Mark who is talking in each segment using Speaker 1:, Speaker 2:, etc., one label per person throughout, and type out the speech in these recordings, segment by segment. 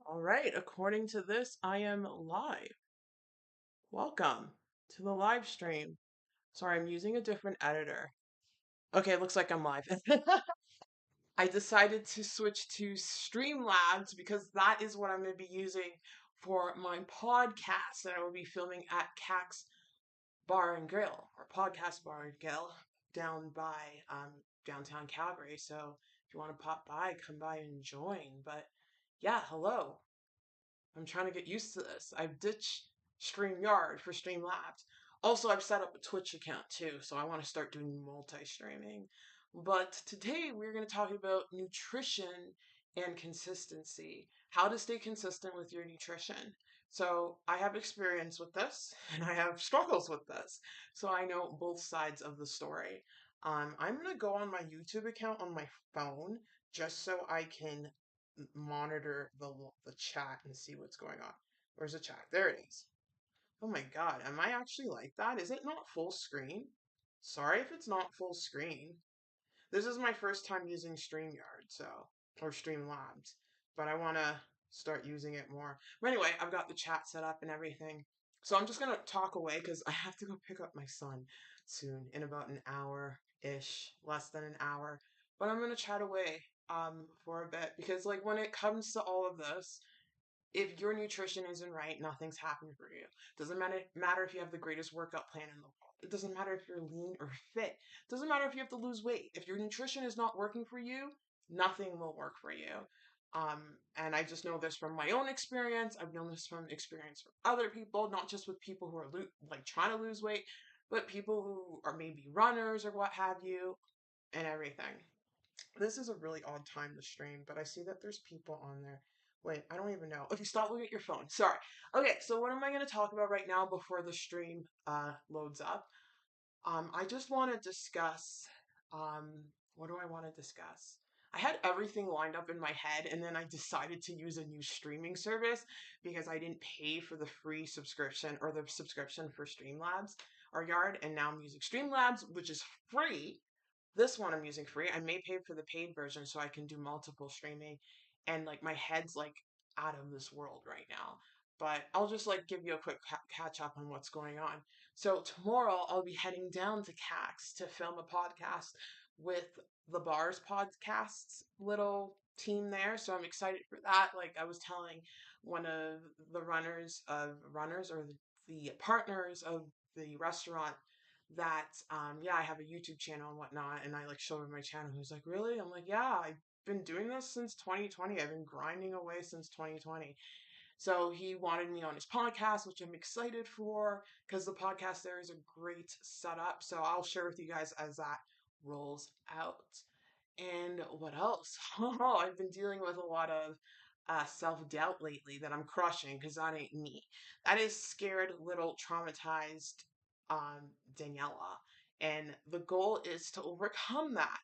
Speaker 1: All right, according to this, I am live. Welcome to the live stream. Sorry, I'm using a different editor. Okay, it looks like I'm live. I decided to switch to Streamlabs because that is what I'm going to be using for my podcast that I will be filming at CAX Bar and Grill, or Podcast Bar and Grill, down by downtown Calgary. So if you want to pop by, come by and join. But yeah, hello. I'm trying to get used to this. I've ditched StreamYard for Streamlabs. Also, I've set up a Twitch account too, so I want to start doing multi-streaming. But today we're going to talk about nutrition and consistency. How to stay consistent with your nutrition. So I have experience with this and I have struggles with this. So I know both sides of the story. I'm going to go on my YouTube account on my phone just so I can monitor the chat and see what's going on. Where's the chat? There it is. Oh my god, am I actually like that? Is it not full screen? Sorry if it's not full screen. This is my first time using StreamYard, so, or Streamlabs, but I want to start using it more. But anyway, I've got the chat set up and everything. So I'm just going to talk away because I have to go pick up my son soon in about an hour-ish, less than an hour. But I'm going to chat away for a bit because like when it comes to all of this, if your nutrition isn't right, nothing's happening for you. Doesn't matter if you have the greatest workout plan in the world. It doesn't matter if you're lean or fit. It doesn't matter if you have to lose weight. If your nutrition is not working for you, nothing will work for you. And I just know this from my own experience. I've known this from experience from other people, not just with people who are like trying to lose weight, but people who are maybe runners or what have you, and everything. This is a really odd time to stream, but I see that there's people on there. Wait, I don't even know. Okay, stop looking at your phone. Sorry. Okay, so what am I going to talk about right now before the stream loads up? I just want to discuss. What do I want to discuss? I had everything lined up in my head, and then I decided to use a new streaming service because I didn't pay for the free subscription or the subscription for Streamlabs or Yard, and now I'm using Streamlabs, which is free. This one I'm using free. I may pay for the paid version so I can do multiple streaming, and like my head's like out of this world right now. But I'll just like give you a quick catch up on what's going on. So tomorrow I'll be heading down to CAX to film a podcast with the Bars Podcasts little team there. So I'm excited for that. Like I was telling one of the runners or the partners of the restaurant that yeah, I have a YouTube channel and whatnot, and I like showed him my channel. He was like, "Really?" I'm like, "Yeah, I've been doing this since 2020. I've been grinding away since 2020." So he wanted me on his podcast, which I'm excited for because the podcast there is a great setup. So I'll share with you guys as that rolls out. And what else? Oh, I've been dealing with a lot of self doubt lately that I'm crushing because that ain't me. That is scared, little traumatized Daniela. And the goal is to overcome that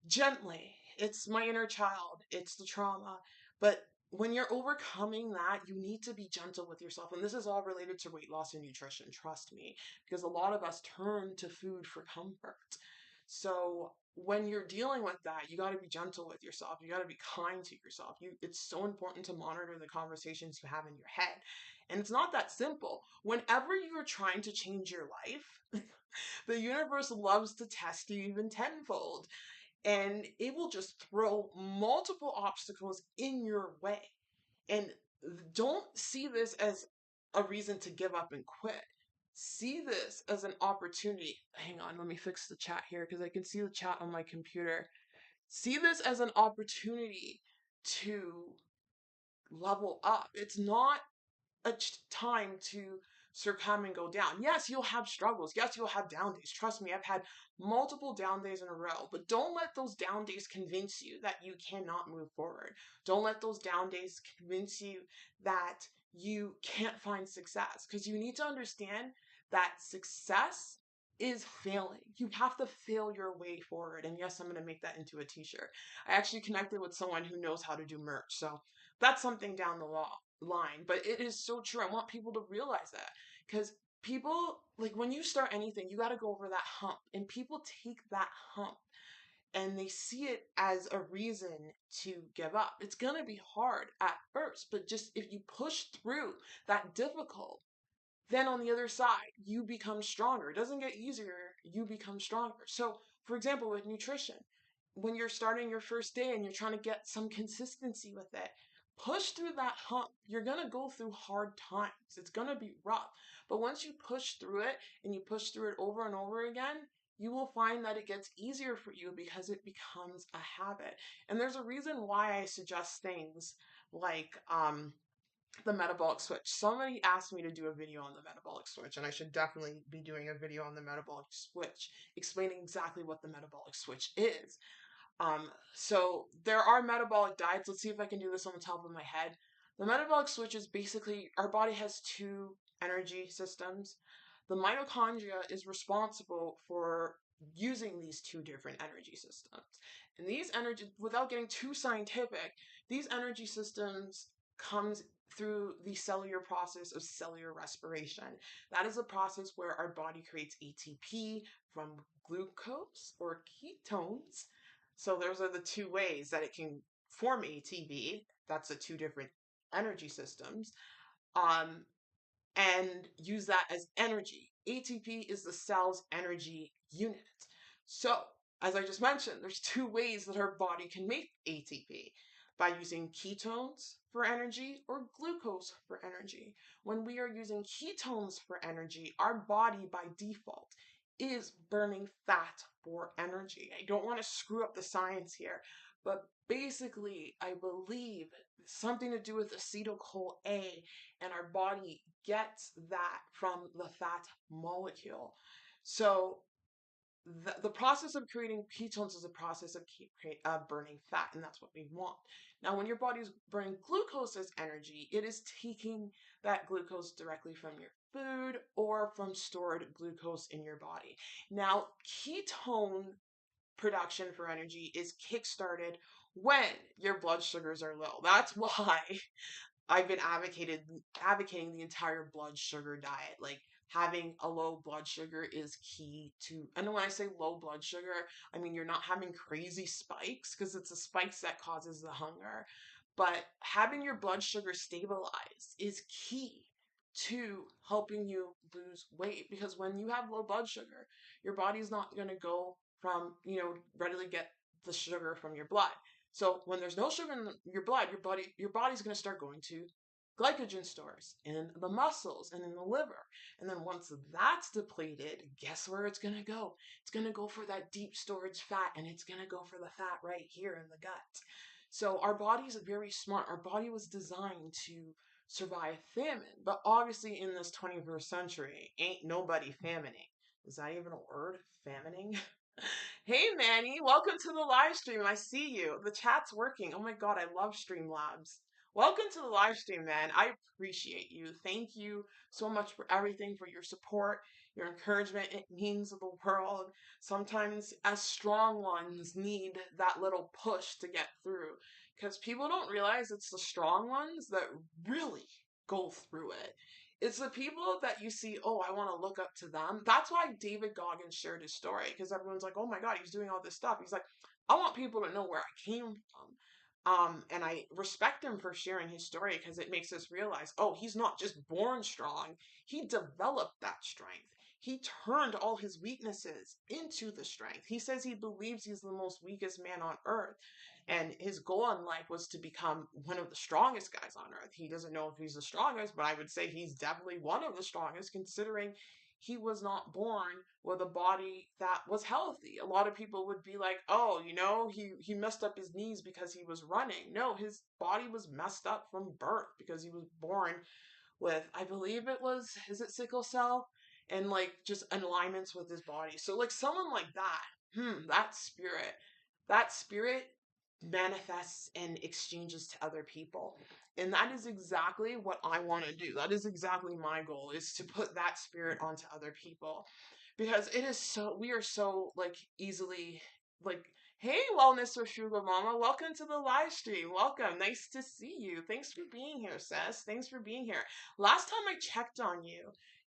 Speaker 1: gently. It's my inner child, it's the trauma. But when you're overcoming that, you need to be gentle with yourself. And this is all related to weight loss and nutrition, trust me, because a lot of us turn to food for comfort. So when you're dealing with that, you got to be gentle with yourself. You got to be kind to yourself. It's so important to monitor the conversations you have in your head. And it's not that simple. Whenever you're trying to change your life, the universe loves to test you even tenfold, and it will just throw multiple obstacles in your way. And don't see this as a reason to give up and quit. See this as an opportunity. Hang on, let me fix the chat here because I can see the chat on my computer. See this as an opportunity to level up. It's not a time to succumb and go down. Yes, you'll have struggles. Yes, you'll have down days. Trust me, I've had multiple down days in a row. But don't let those down days convince you that you cannot move forward. Don't let those down days convince you that you can't find success. Because you need to understand that success is failing. You have to fail your way forward. And yes, I'm going to make that into a t-shirt. I actually connected with someone who knows how to do merch. So that's something down the line, but it is so true. I want people to realize that because people, like when you start anything, you got to go over that hump, and people take that hump and they see it as a reason to give up. It's going to be hard at first, but just if you push through that difficult, then on the other side, you become stronger. It doesn't get easier, you become stronger. So, for example, with nutrition, when you're starting your first day and you're trying to get some consistency with it, push through that hump. You're going to go through hard times. It's going to be rough. But once you push through it and you push through it over and over again, you will find that it gets easier for you because it becomes a habit. And there's a reason why I suggest things like the metabolic switch. Somebody asked me to do a video on the metabolic switch, and I should definitely be doing a video on the metabolic switch, explaining exactly what the metabolic switch is. So there are metabolic diets. Let's see if I can do this on the top of my head. The metabolic switch is basically our body has two energy systems. The mitochondria is responsible for using these two different energy systems. And these energy, without getting too scientific, these energy systems comes through the cellular process of cellular respiration. That is a process where our body creates ATP from glucose or ketones. So those are the two ways that it can form ATP. That's the two different energy systems. Um, and use that as energy. ATP is the cell's energy unit. So, as I just mentioned, there's two ways that our body can make ATP by using ketones for energy or glucose for energy. When we are using ketones for energy, our body by default is burning fat for energy. I don't want to screw up the science here, but basically, I believe something to do with acetyl CoA, and our body gets that from the fat molecule. So the process of creating ketones is a process of burning fat, and that's what we want. Now, when your body's burning glucose as energy, it is taking that glucose directly from your food or from stored glucose in your body. Now, ketone production for energy is kickstarted when your blood sugars are low. That's why I've been advocating the entire blood sugar diet. Like having a low blood sugar is key to, and when I say low blood sugar, I mean you're not having crazy spikes because it's the spikes that causes the hunger. But having your blood sugar stabilize is key to helping you lose weight, because when you have low blood sugar, your body's not going to go from, readily get the sugar from your blood. So when there's no sugar in your blood, your body's going to start going to glycogen stores in the muscles and in the liver. And then once that's depleted, guess where it's going to go? It's going to go for that deep storage fat, and it's going to go for the fat right here in the gut. So our body's very smart. Our body was designed to survive famine, but obviously in this 21st century, ain't nobody famining. Is that even a word? Famining? Hey Manny, welcome to the live stream. I see you. The chat's working. Oh my god, I love Streamlabs. Welcome to the live stream, man. I appreciate you. Thank you so much for everything, for your support, your encouragement. It means the world. Sometimes as strong ones need that little push to get through, because people don't realize it's the strong ones that really go through it. It's the people that you see, oh, I want to look up to them. That's why David Goggins shared his story, because everyone's like, oh my God, he's doing all this stuff. He's like, I want people to know where I came from. And I respect him for sharing his story, because it makes us realize, oh, he's not just born strong. He developed that strength. He turned all his weaknesses into the strength. He says he believes he's the most weakest man on earth. And his goal in life was to become one of the strongest guys on earth. He doesn't know if he's the strongest, but I would say he's definitely one of the strongest, considering he was not born with a body that was healthy. A lot of people would be like, oh, he messed up his knees because he was running. No, his body was messed up from birth because he was born with, I believe it was, is it sickle cell? And like just alignments with his body. So like someone like that, that spirit manifests and exchanges to other people. And that is exactly what I want to do. That is exactly my goal, is to put that spirit onto other people. Because we are so like easily like, hey, Wellness with Sugar Mama, welcome to the live stream. Welcome. Nice to see you. Thanks for being here, sis. Thanks for being here. Last time I checked on you,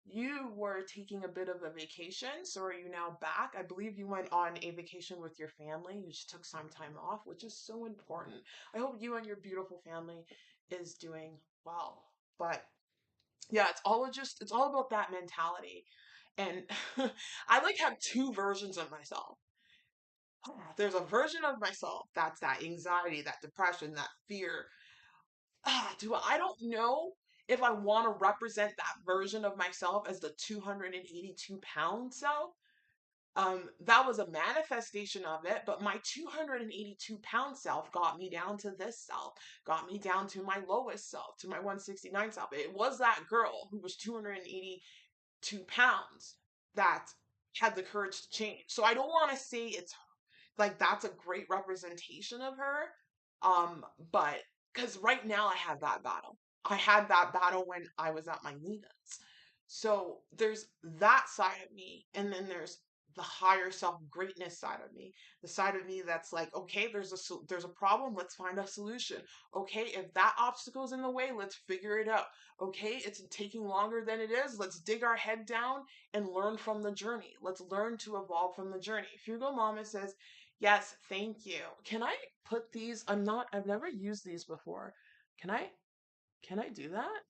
Speaker 1: you were taking a bit of a vacation. So are you now back? I believe you went on a vacation with your family. You just took some time off, which is so important. I hope you and your beautiful family is doing well. But yeah, it's all about that mentality. And I like have two versions of myself. There's a version of myself that's that anxiety, that depression, that fear. Do I don't know if I want to represent that version of myself as the 282-pound self. That was a manifestation of it, but my 282-pound self got me down to this self, got me down to my lowest self, to my 169 self. It was that girl who was 282 pounds that had the courage to change. So I don't want to say it's like that's a great representation of her. But because right now I have that battle. I had that battle when I was at my Nina's. So there's that side of me, and then there's the higher self greatness side of me, the side of me that's like, okay, there's a problem, let's find a solution. Okay, if that obstacle's in the way, let's figure it out. Okay, it's taking longer than it is, let's dig our head down and learn from the journey. Let's learn to evolve from the journey. Fugo Mama says, yes, thank you. Can I put these? I've never used these before. Can I, can I do that?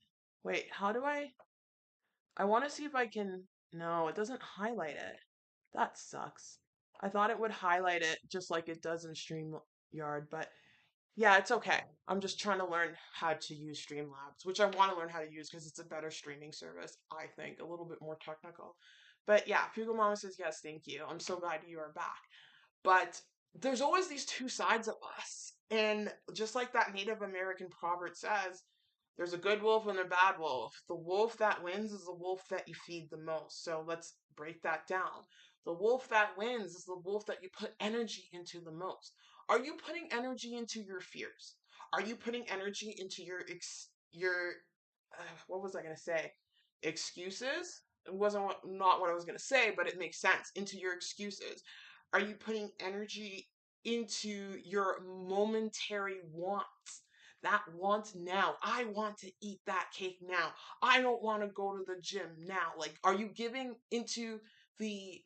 Speaker 1: Wait, how do I want to see if I can, no, it doesn't highlight it. That sucks. I thought it would highlight it just like it does in StreamYard, but yeah, it's okay. I'm just trying to learn how to use Streamlabs, which I want to learn how to use because it's a better streaming service, I think, a little bit more technical. But yeah, Fugo Mama says, yes, thank you. I'm so glad you are back. But there's always these two sides of us. And just like that Native American proverb says, there's a good wolf and a bad wolf. The wolf that wins is the wolf that you feed the most. So let's break that down. The wolf that wins is the wolf that you put energy into the most. Are you putting energy into your fears? Are you putting energy into what was I going to say? Excuses? It wasn't not what I was going to say, but it makes sense. Into your excuses. Are you putting energy into your momentary wants? That want now. I want to eat that cake now. I don't want to go to the gym now. Like, are you giving into the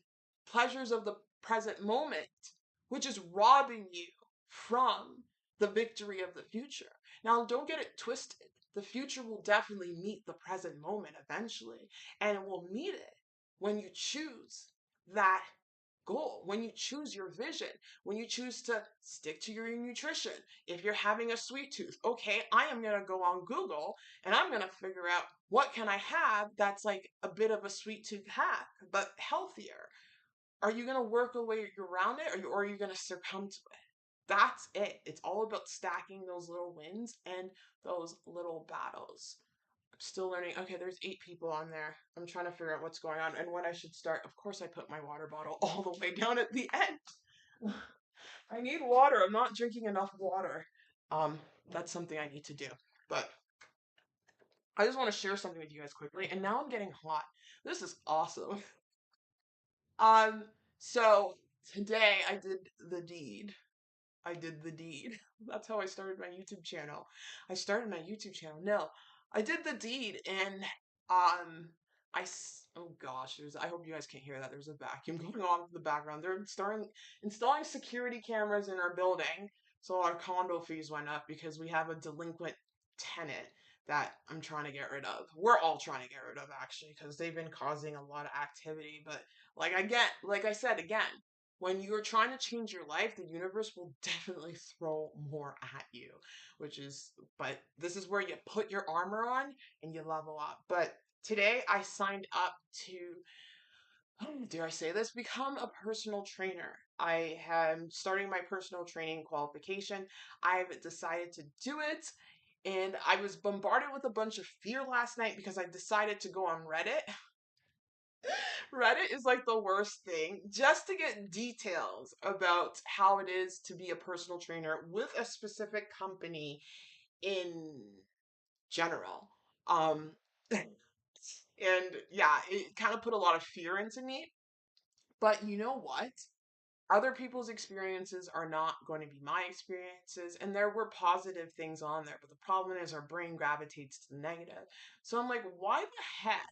Speaker 1: pleasures of the present moment, which is robbing you from the victory of the future? Now, don't get it twisted. The future will definitely meet the present moment eventually, and it will meet it when you choose that goal, when you choose your vision, when you choose to stick to your nutrition. If you're having a sweet tooth, okay, I am going to go on Google and I'm going to figure out what can I have that's like a bit of a sweet tooth hack, but healthier. Are you going to work a way around it, or are you going to succumb to it? That's it. It's all about stacking those little wins and those little battles. I'm still learning. Okay, there's 8 people on there. I'm trying to figure out what's going on and when I should start. Of course, I put my water bottle all the way down at the end. I need water. I'm not drinking enough water. Um, that's something I need to do. But I just want to share something with you guys quickly. And now I'm getting hot. This is awesome. Um, so today I did the deed. I did the deed. That's how I started my YouTube channel. I started my YouTube channel. No, I did the deed, and um, oh gosh, I hope you guys can't hear that. There's a vacuum going on in the background. They're installing security cameras in our building, so our condo fees went up because we have a delinquent tenant that I'm trying to get rid of. We're all trying to get rid of actually because they've been causing a lot of activity. But like I said again, when you're trying to change your life, the universe will definitely throw more at you, but this is where you put your armor on and you level up. But today I signed up to, dare I say this, become a personal trainer. I am starting my personal training qualification. I've decided to do it. And I was bombarded with a bunch of fear last night because I decided to go on Reddit. Reddit is like the worst thing just to get details about how it is to be a personal trainer with a specific company in general. Um, and yeah, it kind of put a lot of fear into me. But you know what? Other people's experiences are not going to be my experiences, and there were positive things on there, but the problem is our brain gravitates to the negative. So I'm like, why the heck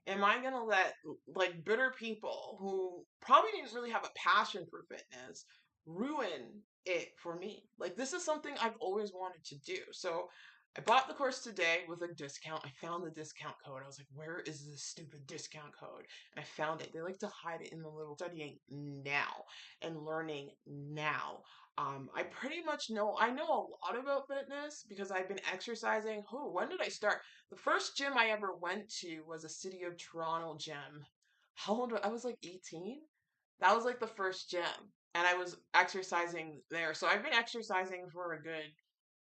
Speaker 1: Am I gonna let like bitter people who probably didn't really have a passion for fitness ruin it for me? Like this is something I've always wanted to do. So I bought the course today with a discount. I found the discount code. I was like, where is this stupid discount code? And I found it. They like to hide it in the little studying now and learning now. I pretty much I know a lot about fitness because I've been exercising. When did I start? The first gym I ever went to was a City of Toronto gym. How old? I was like 18. That was like the first gym. And I was exercising there. So I've been exercising for a good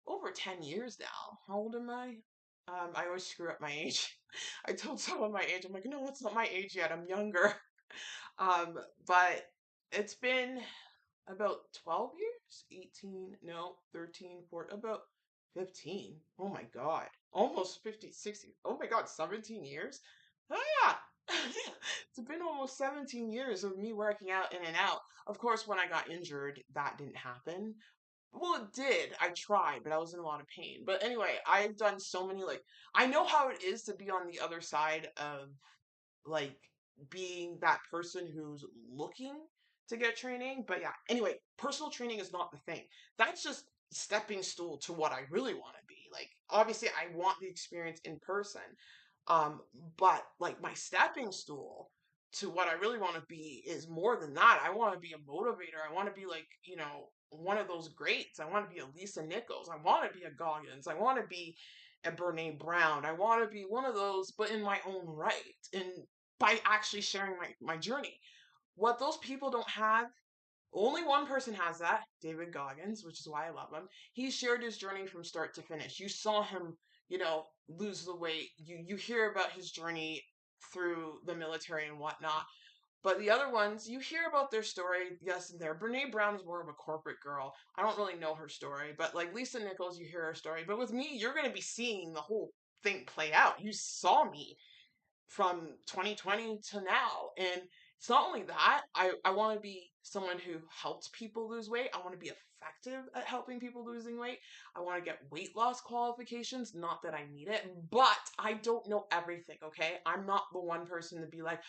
Speaker 1: over 10 years now. How old am I? I always screw up my age. I told someone my age. I'm like, no, that's not my age yet. I'm younger. But it's been about 12 years, 18, no, 13, 14, about 15. Oh my God. Almost 50, 60. Oh my God, 17 years? Oh yeah. It's been almost 17 years of me working out in and out. Of course, when I got injured, that didn't happen. Well, it did. I tried, but I was in a lot of pain. But anyway, I've done so many, like, I know how it is to be on the other side of like being that person who's looking to get training. But yeah, anyway, personal training is not the thing. That's just stepping stool to what I really want to be. Like obviously I want the experience in person. Um, but like my stepping stool to what I really want to be is more than that. I want to be a motivator. I want to be like, one of those greats. I want to be a Lisa Nichols. I want to be a Goggins. I want to be a Brene Brown. I want to be one of those, but in my own right. And by actually sharing my journey. What those people don't have, only one person has that, David Goggins, which is why I love him. He shared his journey from start to finish. You saw him, lose the weight. You hear about his journey through the military and whatnot. But the other ones, you hear about their story, yes and there. Brene Brown is more of a corporate girl. I don't really know her story, but like Lisa Nichols, you hear her story. But with me, you're going to be seeing the whole thing play out. You saw me from 2020 to now. And it's not only that, I want to be someone who helps people lose weight. I want to be effective at helping people losing weight. I want to get weight loss qualifications. Not that I need it, but I don't know everything, okay? I'm not the one person to be like,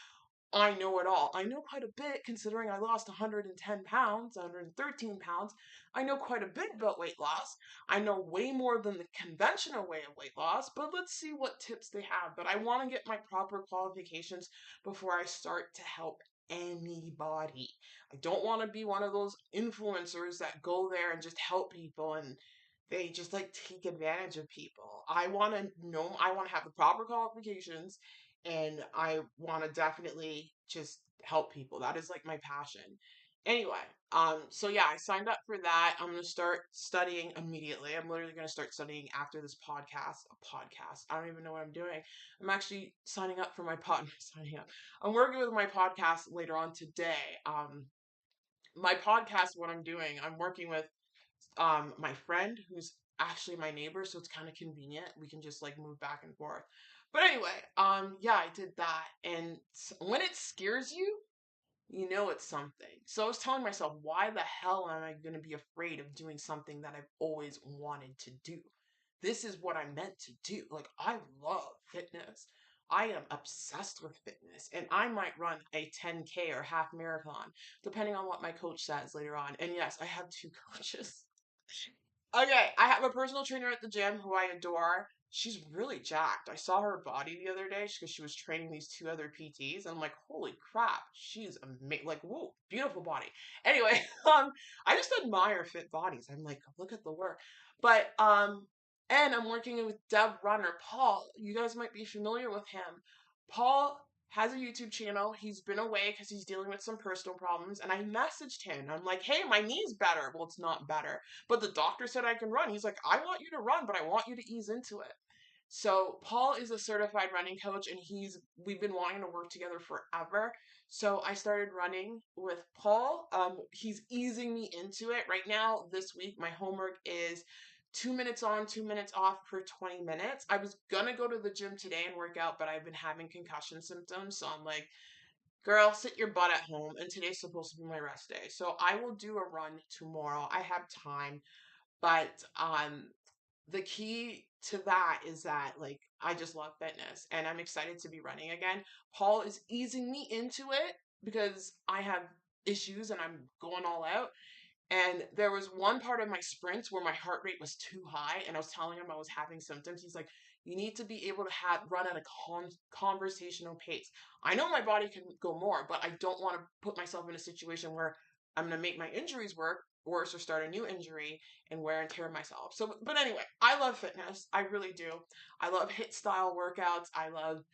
Speaker 1: I know it all. I know quite a bit considering I lost 110 pounds, 113 pounds. I know quite a bit about weight loss. I know way more than the conventional way of weight loss, but let's see what tips they have. But I want to get my proper qualifications before I start to help anybody. I don't want to be one of those influencers that go there and just help people and they just like take advantage of people. I want to know, I want to have the proper qualifications and I want to definitely just help people. That is like my passion. Anyway, so yeah, I signed up for that. I'm gonna start studying immediately. I'm literally gonna start studying after this podcast. A podcast. I don't even know what I'm doing. I'm actually signing up for my pod. Signing up. I'm working with my podcast later on today. My podcast. What I'm doing. I'm working with my friend who's actually my neighbor, so it's kind of convenient. We can just like move back and forth. But anyway, yeah, I did that. And when it scares you, you know it's something. So I was telling myself, why the hell am I going to be afraid of doing something that I've always wanted to do? This is what I'm meant to do. Like, I love fitness. I am obsessed with fitness, and I might run a 10K or half marathon, depending on what my coach says later on. And yes, I have two coaches. Okay, I have a personal trainer at the gym who I adore. She's really jacked. I saw her body the other day because she was training these two other PTs, and I'm like, holy crap, she's amazing. Like, whoa, beautiful body. Anyway, I just admire fit bodies. I'm like, look at the work. But and I'm working with Dev Runner, Paul. You guys might be familiar with him. Paul has a YouTube channel. He's been away because he's dealing with some personal problems, and I messaged him. I'm like, hey, my knee's better. Well, it's not better, but the doctor said I can run. He's like, I want you to run, but I want you to ease into it. So Paul is a certified running coach and we've been wanting to work together forever. So I started running with Paul. He's easing me into it. Right now, this week, my homework is 2 minutes on, 2 minutes off per 20 minutes. I was gonna go to the gym today and work out, but I've been having concussion symptoms. So I'm like, girl, sit your butt at home. And today's supposed to be my rest day. So I will do a run tomorrow. I have time, but the key to that is that like I just love fitness and I'm excited to be running again. Paul is easing me into it because I have issues and I'm going all out. And there was one part of my sprints where my heart rate was too high, and I was telling him I was having symptoms. He's like, "You need to be able to run at a conversational pace." I know my body can go more, but I don't want to put myself in a situation where I'm going to make my injuries worse or start a new injury and wear and tear myself. So, but anyway, I love fitness. I really do. I love HIIT style workouts. I love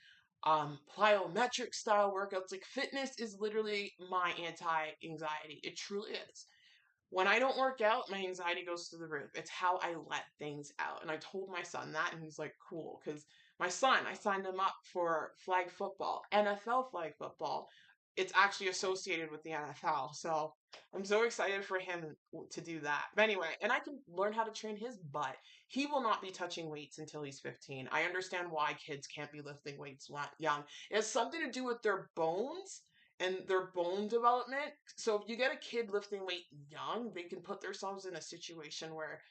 Speaker 1: plyometric style workouts. Like fitness is literally my anti-anxiety. It truly is. When I don't work out, my anxiety goes to the roof. It's how I let things out. And I told my son that, and he's like, cool. Because my son, I signed him up for flag football, NFL flag football. It's actually associated with the NFL. So I'm so excited for him to do that. But anyway, and I can learn how to train his butt. He will not be touching weights until he's 15. I understand why kids can't be lifting weights young. It has something to do with their bones and their bone development. So if you get a kid lifting weight young, they can put themselves in a situation where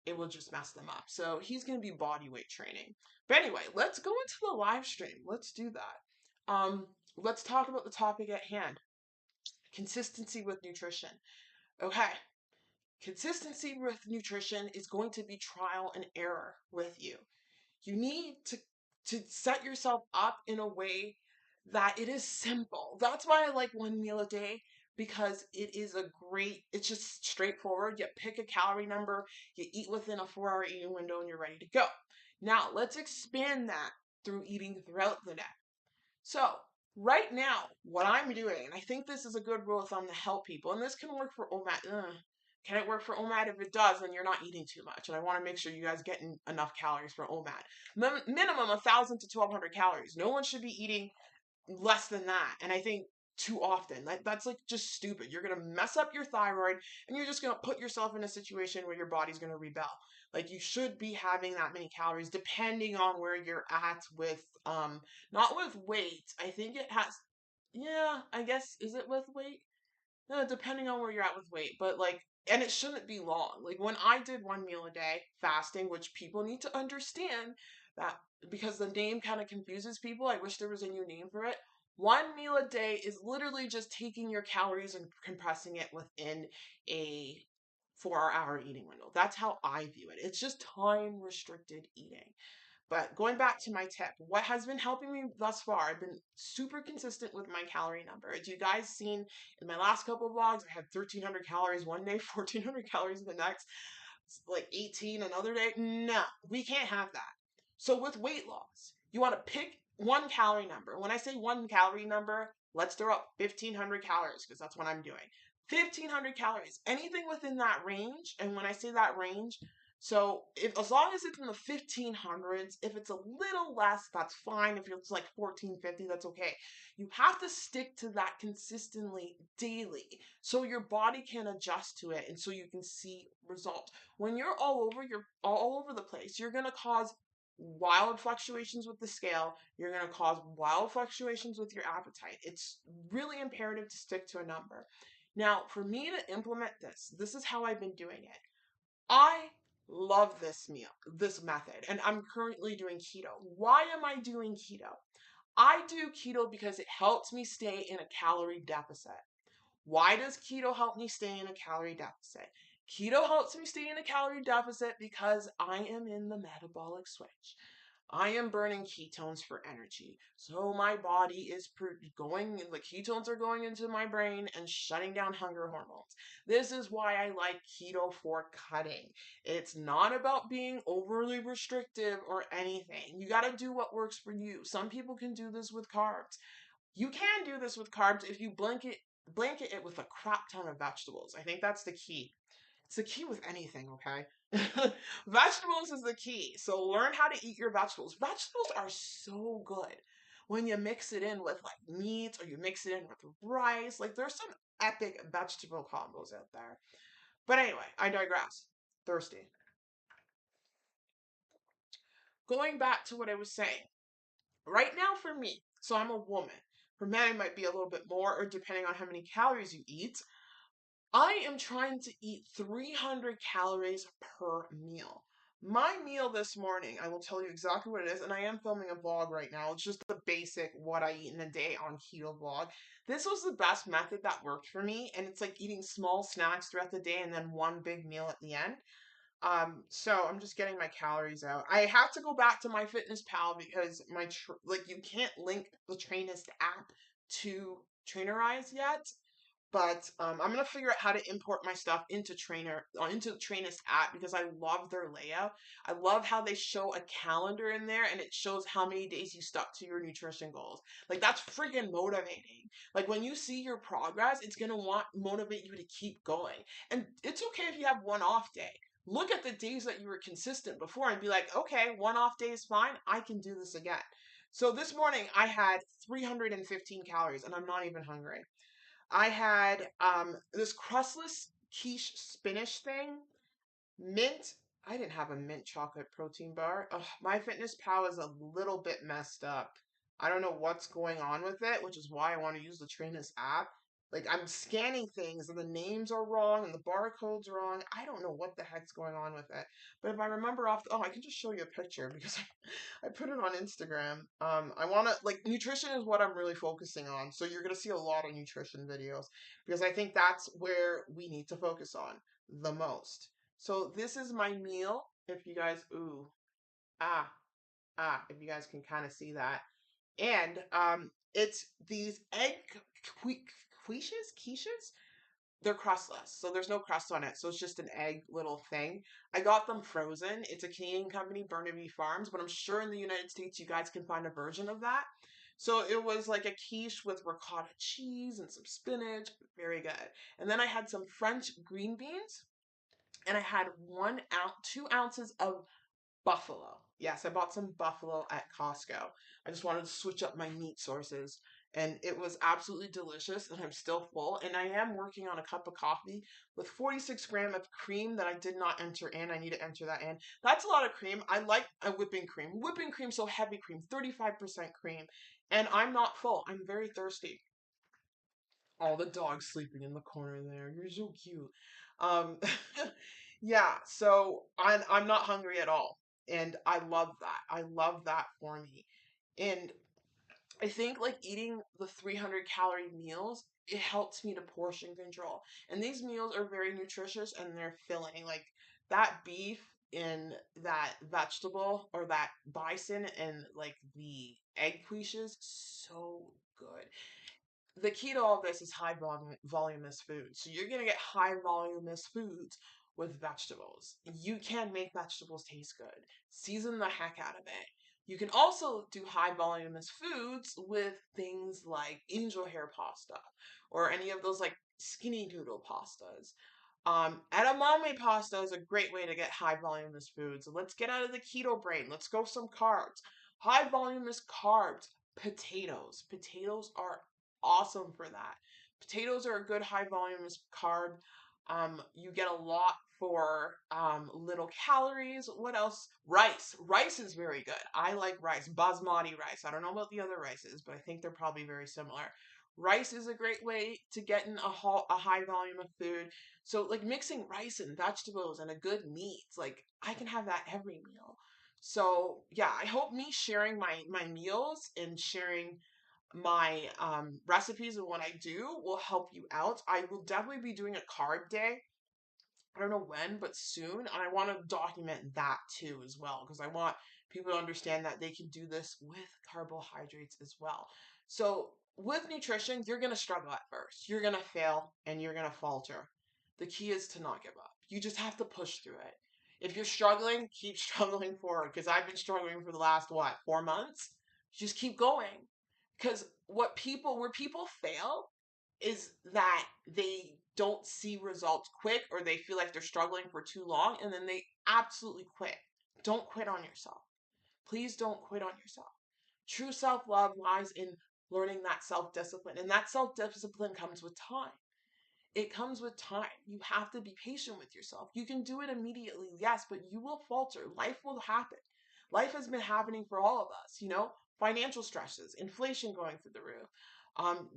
Speaker 1: it will just mess them up. So he's going to be body weight training. But anyway, let's go into the live stream. Let's do that. Let's talk about the topic at hand. Consistency with nutrition. Okay. Consistency with nutrition is going to be trial and error with you. You need to set yourself up in a way that it is simple. That's why I like one meal a day, because it's just straightforward. You pick a calorie number, you eat within a 4-hour eating window, and you're ready to go. Now, let's expand that through eating throughout the day. So, right now, what I'm doing, and I think this is a good rule of thumb to help people, and this can work for OMAD. Can it work for OMAD? If it does, then you're not eating too much. And I want to make sure you guys get enough calories for OMAD. Minimum 1,000 to 1,200 calories. No one should be eating less than that. And I think too often. That's like just stupid. You're going to mess up your thyroid and you're just going to put yourself in a situation where your body's going to rebel. Like you should be having that many calories depending on where you're at with not with weight. I think it has yeah, I guess is it with weight? No, depending on where you're at with weight, but like and it shouldn't be long. Like when I did one meal a day fasting, which people need to understand that because the name kind of confuses people. I wish there was a new name for it. One meal a day is literally just taking your calories and compressing it within a 4-hour eating window. That's how I view it. It's just time restricted eating. But going back to my tip, what has been helping me thus far, I've been super consistent with my calorie number. As you guys seen in my last couple of vlogs, I had 1,300 calories one day, 1,400 calories the next, like 18 another day. No, we can't have that. So with weight loss, you want to pick one calorie number. When I say one calorie number, let's throw up 1,500 calories because that's what I'm doing. 1,500 calories, anything within that range. And when I say that range, so if as long as it's in the 1,500s, if it's a little less, that's fine. If it's like 1,450, that's okay. You have to stick to that consistently daily so your body can adjust to it and so you can see results. When you're all over the place, you're going to cause wild fluctuations with the scale. You're going to cause wild fluctuations with your appetite. It's really imperative to stick to a number. Now, for me to implement this is how I've been doing it. I love this method, and I'm currently doing keto. Why am I doing keto? I do keto because it helps me stay in a calorie deficit. Why does keto help me stay in a calorie deficit? Keto helps me stay in a calorie deficit because I am in the metabolic switch. I am burning ketones for energy. So my body is the ketones are going into my brain and shutting down hunger hormones. This is why I like keto for cutting. It's not about being overly restrictive or anything. You got to do what works for you. Some people can do this with carbs. You can do this with carbs if you blanket it with a crap ton of vegetables. I think that's the key. It's the key with anything, okay? Vegetables is the key. So learn how to eat your vegetables. Vegetables are so good when you mix it in with like meat or you mix it in with rice. Like there's some epic vegetable combos out there. But anyway, I digress. Thirsty. Going back to what I was saying. Right now for me, so I'm a woman. For men, it might be a little bit more, or depending on how many calories you eat. I am trying to eat 300 calories per meal. My meal this morning, I will tell you exactly what it is, and I am filming a vlog right now. It's just the basic what I eat in a day on keto vlog. This was the best method that worked for me, and it's like eating small snacks throughout the day and then one big meal at the end. So I'm just getting my calories out. I have to go back to MyFitnessPal because like you can't link the Trainist app to Trainerize yet. But I'm gonna figure out how to import my stuff into the Trainist app because I love their layout. I love how they show a calendar in there and it shows how many days you stuck to your nutrition goals. Like that's freaking motivating. Like when you see your progress, it's gonna want motivate you to keep going. And it's okay if you have one off day. Look at the days that you were consistent before and be like, okay, one off day is fine. I can do this again. So this morning I had 315 calories and I'm not even hungry. I had this crustless quiche spinach thing, mint. I didn't have a mint chocolate protein bar. Ugh, MyFitnessPal is a little bit messed up. I don't know what's going on with it, which is why I want to use the Trainers app. Like I'm scanning things and the names are wrong and the barcode's wrong. I don't know what the heck's going on with it. But if I remember I can just show you a picture because I put it on Instagram. I want to like nutrition is what I'm really focusing on. So you're gonna see a lot of nutrition videos because I think that's where we need to focus on the most. So this is my meal. If you guys, ooh, ah, if you guys can kind of see that, and it's these egg quiches. They're crustless, so there's no crust on it. So it's just an egg little thing. I got them frozen. It's a Canadian company, Burnaby Farms, but I'm sure in the United States you guys can find a version of that. So it was like a quiche with ricotta cheese and some spinach, very good. And then I had some French green beans, and I had 2 ounces of buffalo. Yes, I bought some buffalo at Costco. I just wanted to switch up my meat sources. And it was absolutely delicious, and I'm still full. And I am working on a cup of coffee with 46 grams of cream that I did not enter in. I need to enter that in. That's a lot of cream. I like a whipping cream. Whipping cream, so heavy cream, 35% cream. And I'm not full. I'm very thirsty. All the dogs sleeping in the corner there. You're so cute. Um, yeah, so I'm not hungry at all. And I love that. I love that for me. And I think like eating the 300 calorie meals, it helps me to portion control. And these meals are very nutritious and they're filling. Like that beef in that vegetable or that bison and like the egg quiches, so good. The key to all this is high voluminous food. So you're going to get high voluminous foods with vegetables. You can make vegetables taste good. Season the heck out of it. You can also do high voluminous foods with things like angel hair pasta or any of those like skinny doodle pastas. Edamame pasta is a great way to get high voluminous foods. Let's get out of the keto brain. Let's go some carbs. High voluminous carbs. Potatoes. Potatoes are awesome for that. Potatoes are a good high voluminous carb. You get a lot for little calories. What else? Rice. Rice is very good. I like rice. Basmati rice. I don't know about the other rices, but I think they're probably very similar. Rice is a great way to get in a high volume of food. So like mixing rice and vegetables and a good meat, like I can have that every meal. So yeah, I hope me sharing my meals and sharing my recipes and what I do will help you out. I will definitely be doing a carb day. I don't know when, but soon. And I want to document that too as well because I want people to understand that they can do this with carbohydrates as well. So with nutrition, you're going to struggle at first. You're going to fail and you're going to falter. The key is to not give up. You just have to push through it. If you're struggling, keep struggling forward because I've been struggling for the last, what, 4 months? Just keep going. Because where people fail is that they don't see results quick or they feel like they're struggling for too long and then they absolutely quit. Don't quit on yourself. Please don't quit on yourself. True self love lies in learning that self discipline, and that self discipline comes with time. It comes with time. You have to be patient with yourself. You can do it immediately, yes, but you will falter. Life will happen. Life has been happening for all of us, financial stresses, inflation going through the roof,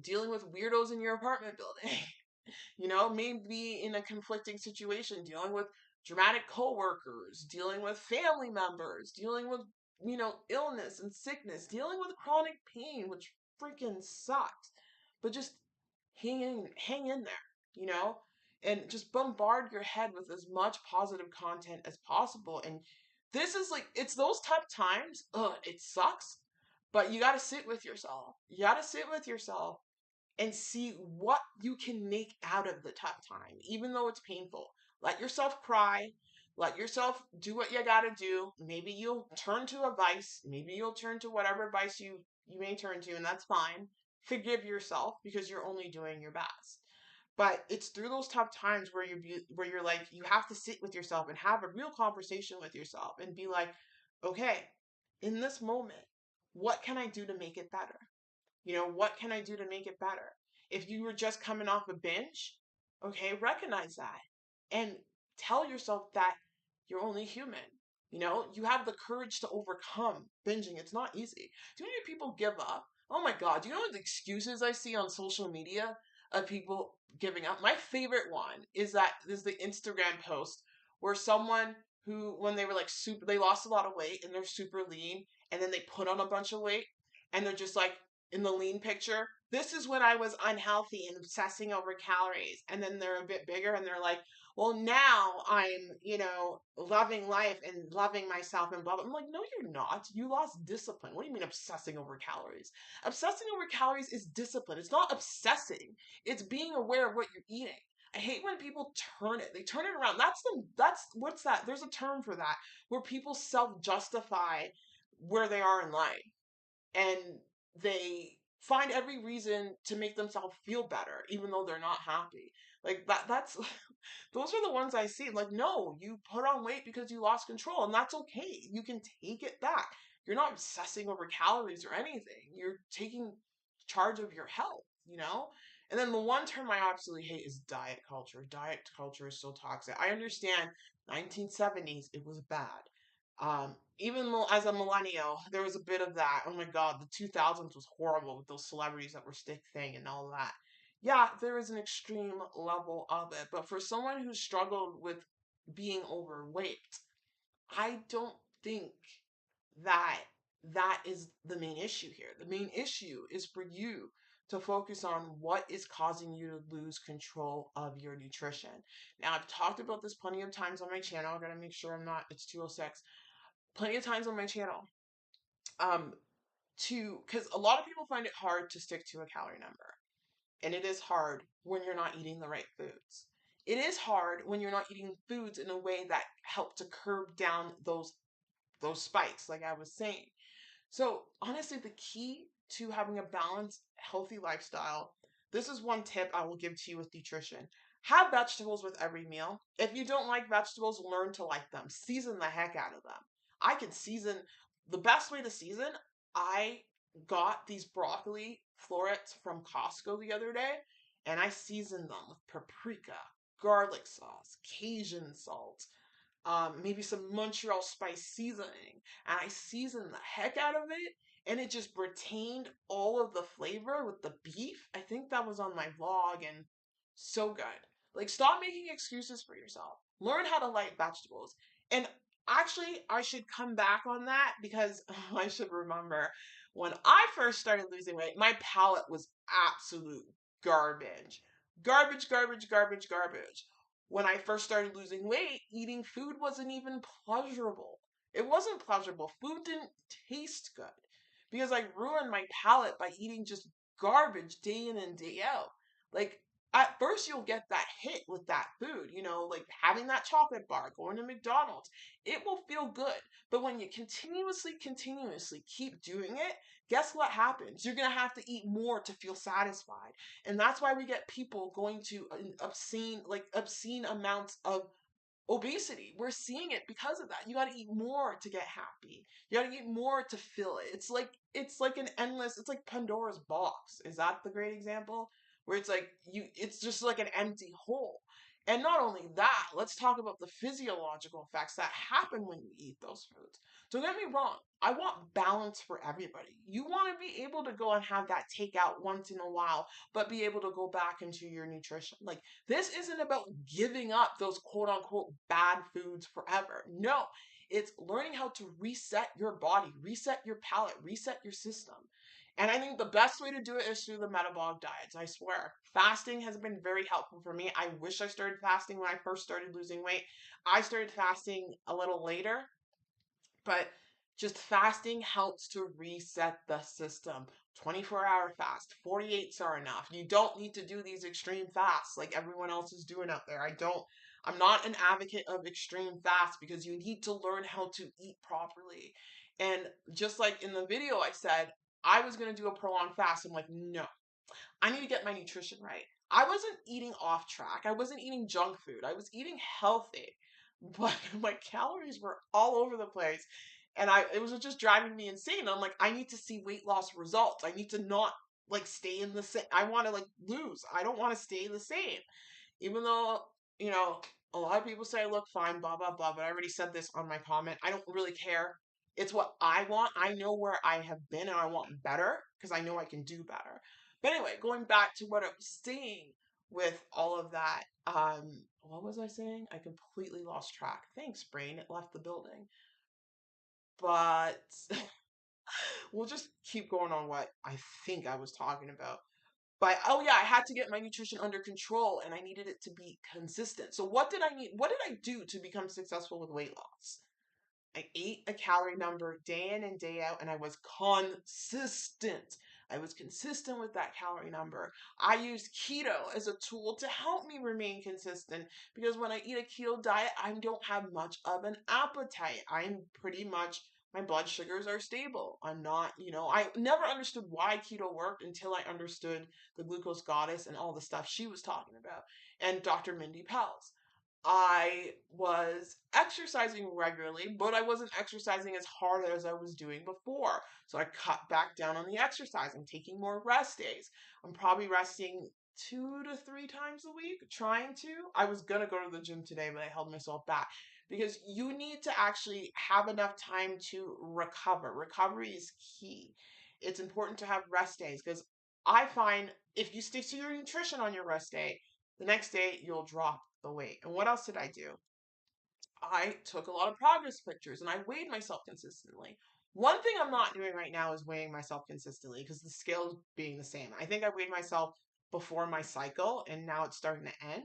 Speaker 1: dealing with weirdos in your apartment building, maybe in a conflicting situation, dealing with dramatic coworkers, dealing with family members, dealing with, illness and sickness, dealing with chronic pain, which freaking sucks. But just hang in there, you know? And just bombard your head with as much positive content as possible. And this is like, it's those tough times. Ugh, it sucks. But you got to sit with yourself. You got to sit with yourself and see what you can make out of the tough time, even though it's painful. Let yourself cry. Let yourself do what you got to do. Maybe you'll turn to a vice. Maybe you'll turn to whatever vice you may turn to, and that's fine. Forgive yourself because you're only doing your best. But it's through those tough times where you're like, you have to sit with yourself and have a real conversation with yourself and be like, okay, in this moment, what can I do to make it better? What can I do to make it better? If you were just coming off a binge, okay, recognize that and tell yourself that you're only human. You have the courage to overcome binging. It's not easy. Do you know people give up? Oh my God. Do you know the excuses I see on social media of people giving up? My favorite one is the Instagram post where someone who, when they were like super, they lost a lot of weight and they're super lean and then they put on a bunch of weight and they're just like, in the lean picture, this is when I was unhealthy and obsessing over calories. And then they're a bit bigger and they're like, well, now I'm, loving life and loving myself and blah, blah. I'm like, no, you're not. You lost discipline. What do you mean obsessing over calories? Obsessing over calories is discipline. It's not obsessing. It's being aware of what you're eating. I hate when people turn it. They turn it around. What's that? There's a term for that where people self-justify where they are in life and they find every reason to make themselves feel better even though they're not happy. Like that's those are the ones I see. Like, no, you put on weight because you lost control and that's okay. You can take it back. You're not obsessing over calories or anything. You're taking charge of your health. And then the one term I absolutely hate is diet culture. Diet culture is so toxic. I understand 1970s it was bad. Even as a millennial, there was a bit of that. Oh my God, the 2000s was horrible with those celebrities that were stick thing and all that. Yeah, there is an extreme level of it, but for someone who struggled with being overweight, I don't think that that is the main issue here. The main issue is for you to focus on what is causing you to lose control of your nutrition. Now, I've talked about this plenty of times on my channel. I gotta make sure it's 206. Plenty of times on my channel. Um, because a lot of people find it hard to stick to a calorie number. And it is hard when you're not eating the right foods. It is hard when you're not eating foods in a way that help to curb down those spikes, like I was saying. So honestly, the key to having a balanced, healthy lifestyle, this is one tip I will give to you with nutrition. Have vegetables with every meal. If you don't like vegetables, learn to like them. Season the heck out of them. I can season the best way to season. I got these broccoli florets from Costco the other day, and I seasoned them with paprika, garlic sauce, Cajun salt, maybe some Montreal spice seasoning, and I seasoned the heck out of it, and it just retained all of the flavor with the beef. I think that was on my vlog, and so good. Like, stop making excuses for yourself. Learn how to like vegetables. And actually, I should come back on that because I should remember when I first started losing weight, my palate was absolute garbage. Garbage, garbage, garbage, garbage. When I first started losing weight, eating food wasn't even pleasurable. It wasn't pleasurable. Food didn't taste good because I ruined my palate by eating just garbage day in and day out. Like, at first, you'll get that hit with that food, like having that chocolate bar, going to McDonald's. It will feel good. But when you continuously keep doing it, guess what happens? You're going to have to eat more to feel satisfied. And that's why we get people going to obscene amounts of obesity. We're seeing it because of that. You got to eat more to get happy. You got to eat more to fill it. It's like Pandora's box. Is that the great example? Where it's like it's just like an empty hole. And not only that, let's talk about the physiological effects that happen when you eat those foods. Don't get me wrong, I want balance for everybody. You want to be able to go and have that takeout once in a while, but be able to go back into your nutrition. Like, this isn't about giving up those quote unquote bad foods forever. No, it's learning how to reset your body, reset your palate, reset your system. And I think the best way to do it is through the metabolic diets. I swear. Fasting has been very helpful for me. I wish I started fasting when I first started losing weight. I started fasting a little later, but just fasting helps to reset the system. 24-hour fast, 48s are enough. You don't need to do these extreme fasts like everyone else is doing out there. I'm not an advocate of extreme fasts because you need to learn how to eat properly. And just like in the video, I said I was going to do a prolonged fast. I'm like, no, I need to get my nutrition right. I wasn't eating off track. I wasn't eating junk food. I was eating healthy, but my calories were all over the place. And it was just driving me insane. I'm like, I need to see weight loss results. I need to not like stay in the same. I want to like lose. I don't want to stay the same. Even though, you know, a lot of people say I look fine, blah, blah, blah. But I already said this on my comment. I don't really care. It's what I want. I know where I have been and I want better because I know I can do better. But anyway, going back to what I was saying with all of that, what was I saying? I completely lost track. Thanks, brain. It left the building. But we'll just keep going on what I think I was talking about. But oh yeah, I had to get my nutrition under control and I needed it to be consistent. So what did I need? What did I do to become successful with weight loss? I ate a calorie number day in and day out, and I was consistent. I was consistent with that calorie number. I used keto as a tool to help me remain consistent because when I eat a keto diet, I don't have much of an appetite. I'm pretty much, my blood sugars are stable. I'm not, I never understood why keto worked until I understood the glucose goddess and all the stuff she was talking about and Dr. Mindy Pels. I was exercising regularly, but I wasn't exercising as hard as I was doing before. So I cut back down on the exercise. I'm taking more rest days. I'm probably resting 2 to 3 times a week, trying to. I was going to go to the gym today, but I held myself back because you need to actually have enough time to recover. Recovery is key. It's important to have rest days because I find if you stick to your nutrition on your rest day, the next day you'll drop the weight. And what else did I do? I took a lot of progress pictures and I weighed myself consistently. One thing I'm not doing right now is weighing myself consistently because the scale's being the same. I think I weighed myself before my cycle and now it's starting to end.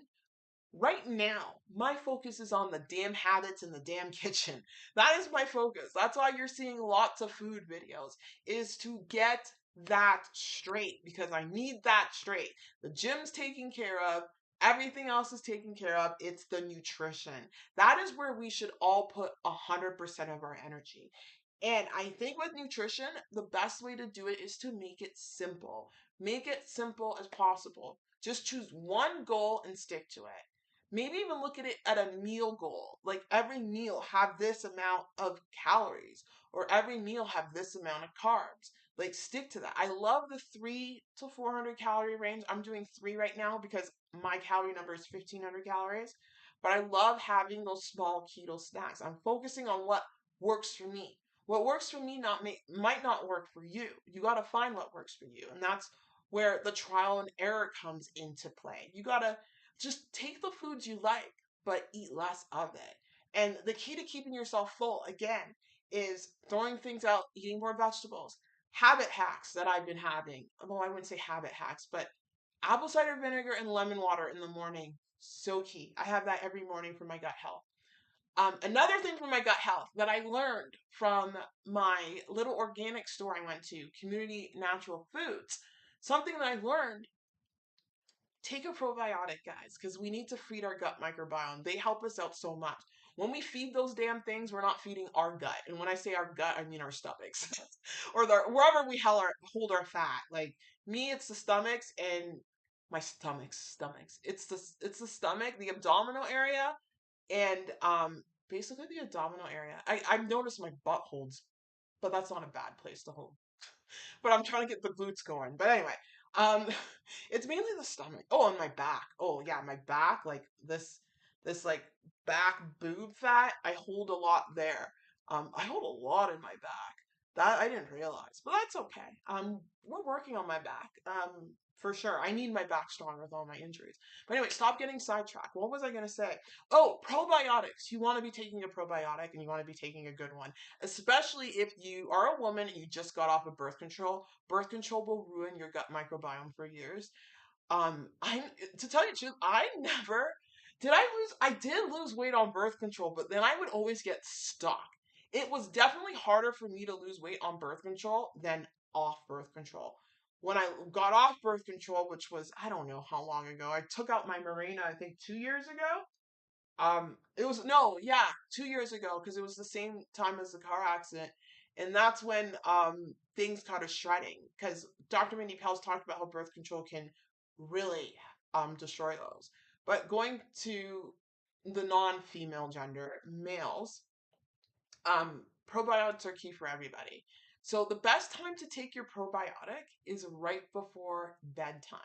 Speaker 1: Right now, my focus is on the damn habits in the damn kitchen. That is my focus. That's why you're seeing lots of food videos, is to get that straight because I need that straight. The gym's taken care of. Everything else is taken care of. It's the nutrition. That is where we should all put 100% of our energy. And I think with nutrition, the best way to do it is to make it simple. Make it simple as possible. Just choose one goal and stick to it. Maybe even look at it at a meal goal. Like every meal have this amount of calories or every meal have this amount of carbs. Like stick to that. I love the 3 to 400 calorie range. I'm doing 3 right now because my calorie number is 1500 calories. But I love having those small keto snacks. I'm focusing on what works for me. What works for me might not work for you. You got to find what works for you. And that's where the trial and error comes into play. You got to just take the foods you like, but eat less of it. And the key to keeping yourself full, again, is throwing things out, eating more vegetables. Habit hacks that I've been having. Well, I wouldn't say habit hacks, but apple cider vinegar and lemon water in the morning. So key. I have that every morning for my gut health. Another thing for my gut health that I learned from my little organic store I went to, Community Natural Foods, something that I learned, take a probiotic, guys, because we need to feed our gut microbiome. They help us out so much. When we feed those damn things, we're not feeding our gut. And when I say our gut, I mean our stomachs or wherever we hold our fat. Like me, it's the stomachs and my stomachs. It's the stomach, the abdominal area, and basically the abdominal area. I've noticed my butt holds, but that's not a bad place to hold. But I'm trying to get the glutes going. But anyway, Um, it's mainly the stomach. Oh, and my back. Oh yeah, my back, like this like back boob fat. I hold a lot there. I hold a lot in my back. That I didn't realize, but that's okay. We're working on my back. For sure. I need my back strong with all my injuries. But anyway, stop getting sidetracked. What was I gonna say? Oh, probiotics. You want to be taking a probiotic and you want to be taking a good one, especially if you are a woman and you just got off of birth control. Birth control will ruin your gut microbiome for years. I To tell you the truth, I never did I lose I did lose weight on birth control, but then I would always get stuck. It was definitely harder for me to lose weight on birth control than off birth control. When I got off birth control, which was I don't know how long ago, I took out my Mirena, I think 2 years ago. It was no, yeah, 2 years ago because it was the same time as the car accident, and that's when things kind of shredding because Dr. Mindy Pels talked about how birth control can really destroy those. But going to the non-female gender, males, probiotics are key for everybody. So the best time to take your probiotic is right before bedtime.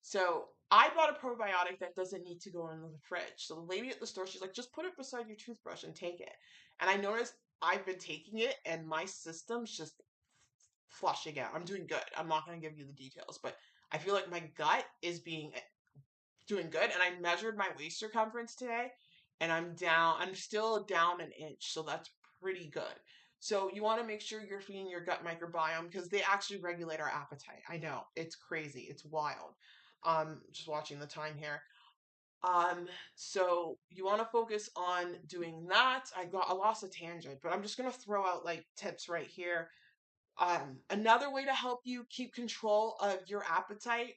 Speaker 1: So I bought a probiotic that doesn't need to go in the fridge. So the lady at the store, she's like, just put it beside your toothbrush and take it. And I noticed I've been taking it and my system's just flushing out. I'm doing good. I'm not going to give you the details, but I feel like my gut is being doing good. And I measured my waist circumference today and I'm still down an inch. So that's pretty good. So you want to make sure you're feeding your gut microbiome because they actually regulate our appetite. I know it's crazy. It's wild. Just watching the time here. Um, so you want to focus on doing that. I lost a tangent, but I'm just gonna throw out like tips right here. Another way to help you keep control of your appetite